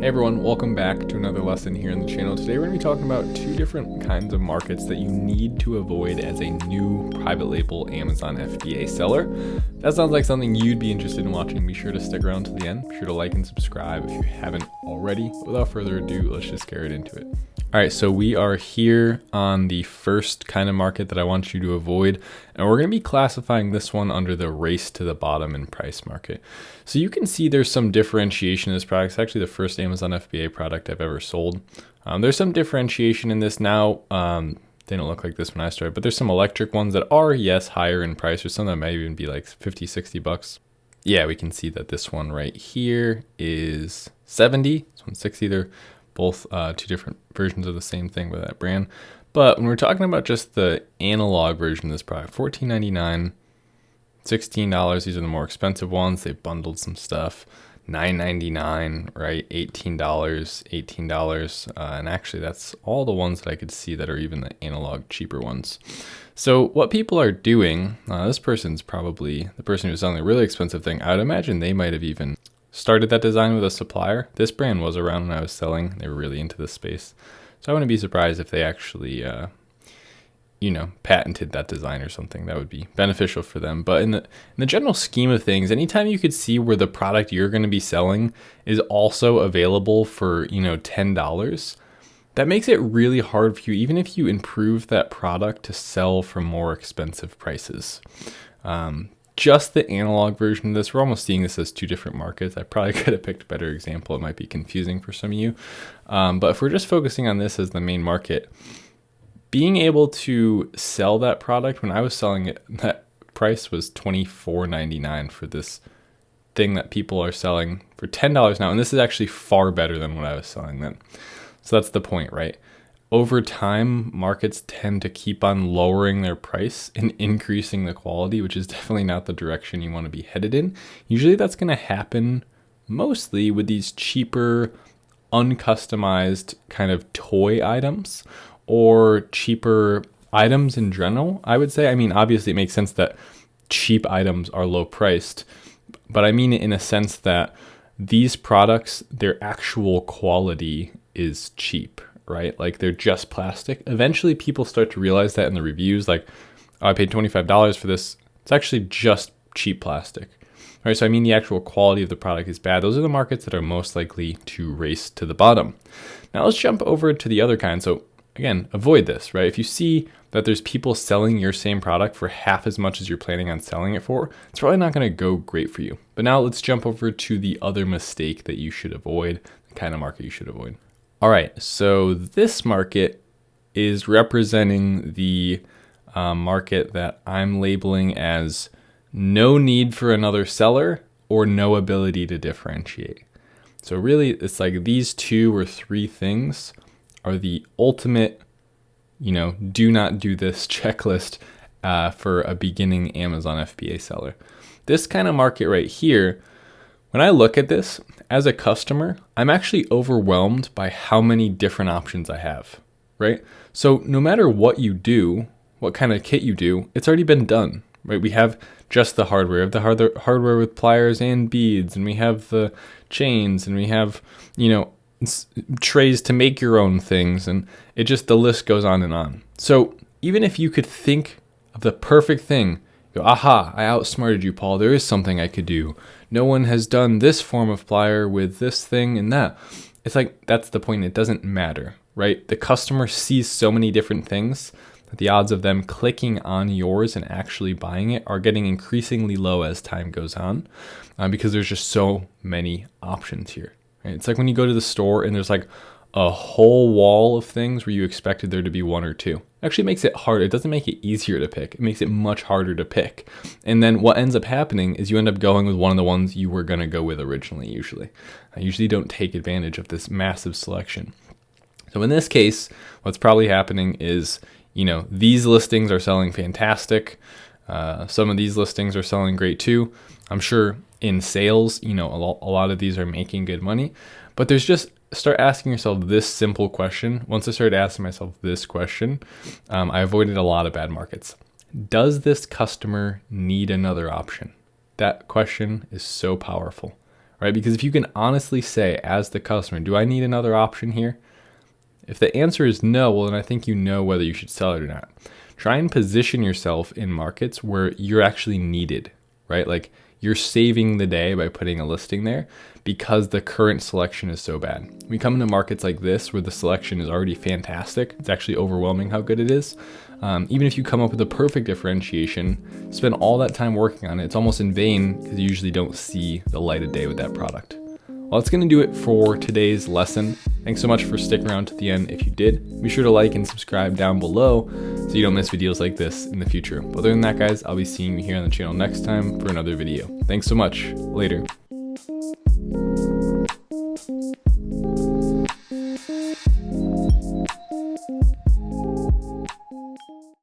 Hey everyone, welcome back to another lesson here on the channel. Today we're going to be talking about two different kinds of markets that you need to avoid as a new private label Amazon FBA seller. That sounds like something you'd be interested in watching. Be sure to stick around to the end. Be sure to like and subscribe if you haven't already. Without further ado, let's just get right into it. All right, so we are here on the first kind of market that I want you to avoid, and we're going to be classifying this one under the race to the bottom in price market. So you can see there's some differentiation in this product. It's actually the first Amazon FBA product I've ever sold. There's some differentiation in this now. They don't look like this when I started, but there's some electric ones that are, yes, higher in price, or some that might even be like 50, 60 bucks. Yeah, we can see that this one right here is 70, this one's 60. They're both two different versions of the same thing by that brand. But when we're talking about just the analog version of this product, $14.99, $16, these are the more expensive ones. They bundled some stuff. $9.99, right? $18, and actually that's all the ones that I could see that are even the analog cheaper ones. So what people are doing, this person's probably the person who's selling a really expensive thing. I would imagine they might have even started that design with a supplier. This brand was around when I was selling. They were really into this space. So I wouldn't be surprised if they actually, patented that design or something. That would be beneficial for them. But in the general scheme of things, anytime you could see where the product you're going to be selling is also available for, $10, that makes it really hard for you, even if you improve that product, to sell for more expensive prices. Just the analog version of this, we're almost seeing this as two different markets. I probably could have picked a better example. It might be confusing for some of you. But if we're just focusing on this as the main market, being able to sell that product, when I was selling it, that price was $24.99 for this thing that people are selling for $10 now. And this is actually far better than what I was selling then. So that's the point, right? Over time, markets tend to keep on lowering their price and increasing the quality, which is definitely not the direction you want to be headed in. Usually that's going to happen mostly with these cheaper, uncustomized kind of toy items or cheaper items in general, I would say. I mean, obviously it makes sense that cheap items are low priced, but I mean it in a sense that these products, their actual quality is cheap, right? Like they're just plastic. Eventually people start to realize that in the reviews, like, oh, I paid $25 for this. It's actually just cheap plastic. All right, so I mean the actual quality of the product is bad. Those are the markets that are most likely to race to the bottom. Now let's jump over to the other kind. So again, avoid this, right? If you see that there's people selling your same product for half as much as you're planning on selling it for, it's probably not going to go great for you. But now let's jump over to the other mistake that you should avoid, the kind of market you should avoid. All right, so this market is representing the market that I'm labeling as no need for another seller or no ability to differentiate. So really, it's like these two or three things are the ultimate, do not do this checklist for a beginning Amazon FBA seller. This kind of market right here, when I look at this as a customer, I'm actually overwhelmed by how many different options I have, right? So no matter what you do, what kind of kit you do, it's already been done, right? We have just the hardware. We have the hardware with pliers and beads, and we have the chains, and we have, trays to make your own things, and the list goes on and on. So even if you could think of the perfect thing, go, aha, I outsmarted you, Paul. There is something I could do. No one has done this form of plier with this thing and that. It's like, that's the point. It doesn't matter, right? The customer sees so many different things that the odds of them clicking on yours and actually buying it are getting increasingly low as time goes on, because there's just so many options here. Right? It's like when you go to the store and there's like a whole wall of things where you expected there to be one or two. It actually makes it hard. It doesn't make it easier to pick. It makes it much harder to pick. And then what ends up happening is you end up going with one of the ones you were going to go with originally, usually. I usually don't take advantage of this massive selection. So in this case, what's probably happening is, these listings are selling fantastic. Some of these listings are selling great too. I'm sure in sales, a lot of these are making good money, but start asking yourself this simple question. Once I started asking myself this question, I avoided a lot of bad markets. Does this customer need another option? That question is so powerful. right? Because if you can honestly say as the customer, do I need another option here? If the answer is no, well, then I think you know whether you should sell it or not. Try and position yourself in markets where you're actually needed, right? Like you're saving the day by putting a listing there because the current selection is so bad. We come into markets like this where the selection is already fantastic. It's actually overwhelming how good it is. Even if you come up with a perfect differentiation, spend all that time working on it, it's almost in vain because you usually don't see the light of day with that product. Well, that's going to do it for today's lesson. Thanks so much for sticking around to the end. If you did, be sure to like and subscribe down below so you don't miss videos like this in the future. Other than that, guys, I'll be seeing you here on the channel next time for another video. Thanks so much. Later.